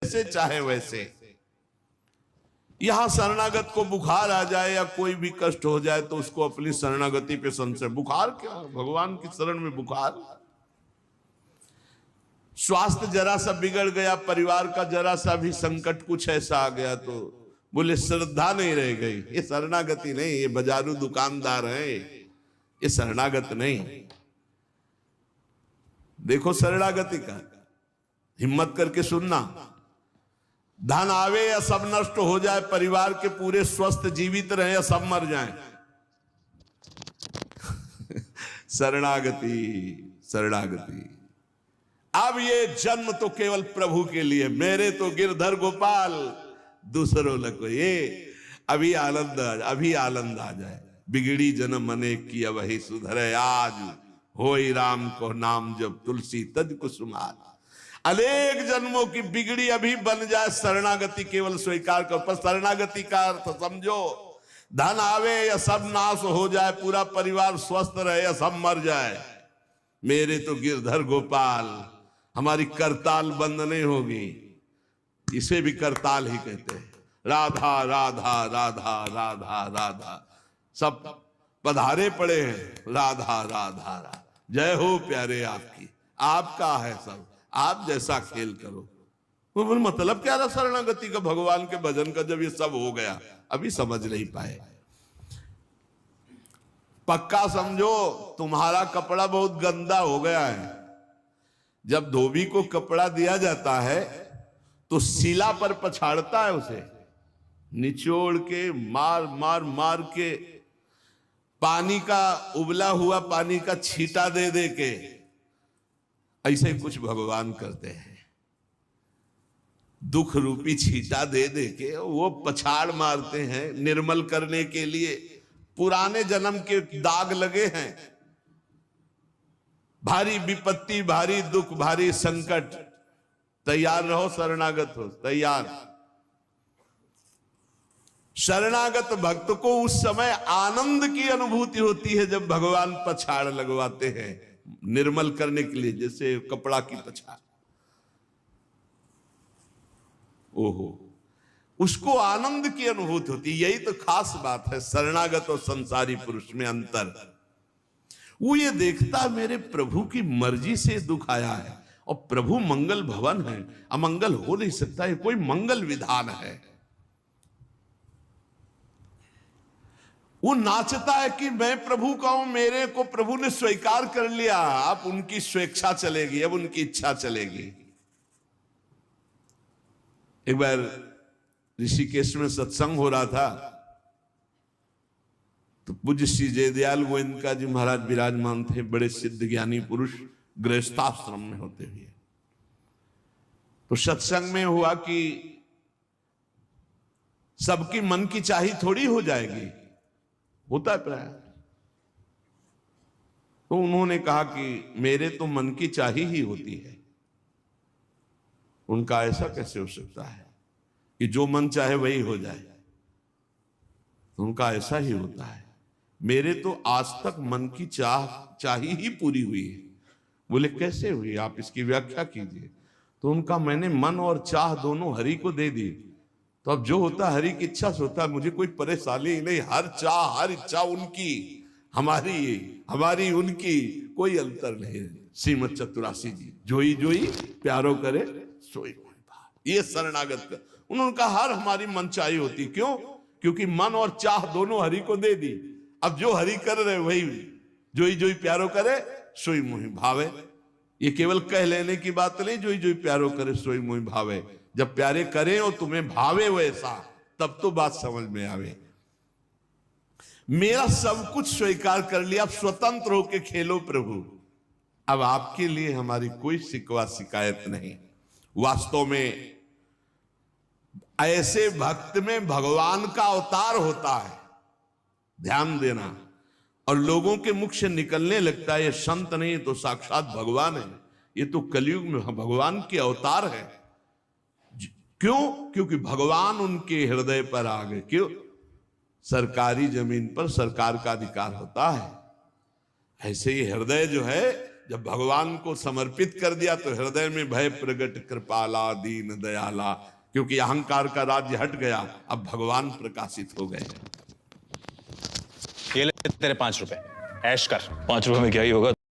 जैसे चाहे वैसे। यहां शरणागत को बुखार आ जाए या कोई भी कष्ट हो जाए तो उसको अपनी शरणागति पे संशय। बुखार क्या, भगवान की शरण में बुखार। स्वास्थ्य जरा सा बिगड़ गया, परिवार का जरा सा भी संकट कुछ ऐसा आ गया तो बोले श्रद्धा नहीं रह गई। ये शरणागति नहीं, ये बाजारू दुकानदार है, ये शरणागत नहीं। देखो शरणागति का हिम्मत करके सुनना। धन आवे या सब नष्ट हो जाए, परिवार के पूरे स्वस्थ जीवित रहे या सब मर जाएं, शरणागति शरणागति। अब ये जन्म तो केवल प्रभु के लिए, मेरे तो गिरधर गोपाल, दूसरों को ये अभी आनंद आ जाए। बिगड़ी जन्म अनेक की वही सुधरे आज, होई राम को नाम जब तुलसी तज कुसुमार। अनेक जन्मों की बिगड़ी अभी बन जाए, शरणागति केवल स्वीकार कर। पर शरणागति का अर्थ समझो, धन आवे या सब नाश हो जाए, पूरा परिवार स्वस्थ रहे या सब मर जाए, मेरे तो गिरधर गोपाल, हमारी करताल बंद नहीं होगी। इसे भी करताल ही कहते हैं। राधा राधा राधा राधा राधा, सब पधारे पड़े हैं। राधा राधा राधा, जय हो प्यारे आपकी, आपका है सब, आप जैसा खेल करो। वो मतलब क्या रहा शरणागति का, भगवान के भजन का, जब ये सब हो गया अभी समझ नहीं पाए। पक्का समझो तुम्हारा कपड़ा बहुत गंदा हो गया है। जब धोबी को कपड़ा दिया जाता है तो शिला पर पछाड़ता है, उसे निचोड़ के मार मार मार के, पानी का उबला हुआ पानी का छींटा दे दे के, ऐसे कुछ भगवान करते हैं। दुख रूपी छींटा दे दे के वो पछाड़ मारते हैं निर्मल करने के लिए। पुराने जन्म के दाग लगे हैं, भारी विपत्ति, भारी दुख, भारी संकट, तैयार रहो, शरणागत हो, तैयार। शरणागत भक्त को उस समय आनंद की अनुभूति होती है जब भगवान पछाड़ लगवाते हैं निर्मल करने के लिए, जैसे कपड़ा की पछाड़। ओहो, उसको आनंद की अनुभूति होती। यही तो खास बात है शरणागत और संसारी पुरुष में अंतर। वो ये देखता मेरे प्रभु की मर्जी से दुख आया है, और प्रभु मंगल भवन है, अमंगल हो नहीं सकता, ये कोई मंगल विधान है। वो नाचता है कि मैं प्रभु का हूं, मेरे को प्रभु ने स्वीकार कर लिया, अब उनकी स्वेच्छा चलेगी, अब उनकी इच्छा चलेगी। एक बार ऋषिकेश में सत्संग हो रहा था तो पूज्य श्री जयदयाल गोविंद जी महाराज विराजमान थे, बड़े सिद्ध ज्ञानी पुरुष, गृहस्थाश्रम में होते हुए। तो सत्संग में हुआ कि सबकी मन की चाही थोड़ी हो जाएगी, होता है प्राय। तो उन्होंने कहा कि मेरे तो मन की चाही ही होती है। उनका ऐसा कैसे हो सकता है कि जो मन चाहे वही हो जाए? तो उनका ऐसा ही होता है, मेरे तो आज तक मन की चाही ही पूरी हुई है। बोले कैसे हुई, आप इसकी व्याख्या कीजिए। तो उनका मैंने मन और चाह दोनों हरि को दे दी, तो अब जो होता है हरि की इच्छा से होता है, मुझे कोई परेशानी ही नहीं। हर चाह हर इच्छा उनकी, हमारी उनकी कोई अंतर नहीं। श्रीमद चतुरासी जी, जोई जोई प्यारो करे सोई। ये शरणागत का उन्होंने कहा हर हमारी मनचाही होती। क्यों? क्योंकि मन और चाह दोनों हरि को दे दी। अब जो हरि कर रहे वही जोई जोई प्यारो करे सोई मोहि भावे। ये केवल कह लेने की बात नहीं, जोई जोई प्यारो करे सोई मोहि भावे। जब प्यारे करें और तुम्हें भावे वैसा, तब तो बात समझ में आवे। मेरा सब कुछ स्वीकार कर लिया, अब स्वतंत्र होके खेलो प्रभु। अब आपके लिए हमारी कोई शिकवा शिकायत नहीं। वास्तव में ऐसे भक्त में भगवान का अवतार होता है, ध्यान देना। और लोगों के मुख से निकलने लगता है ये संत नहीं तो साक्षात भगवान है, ये तो कलयुग में भगवान के अवतार है। क्यों? क्योंकि भगवान उनके हृदय पर आ गए। क्यों? सरकारी जमीन पर सरकार का अधिकार होता है। ऐसे ही हृदय जो है जब भगवान को समर्पित कर दिया तो हृदय में भय प्रगट कृपाला दीन दयाला, क्योंकि अहंकार का राज्य हट गया, अब भगवान प्रकाशित हो गए। ये ले तेरे 5 रुपए, ऐश कर। 5 रुपए में क्या ही होगा।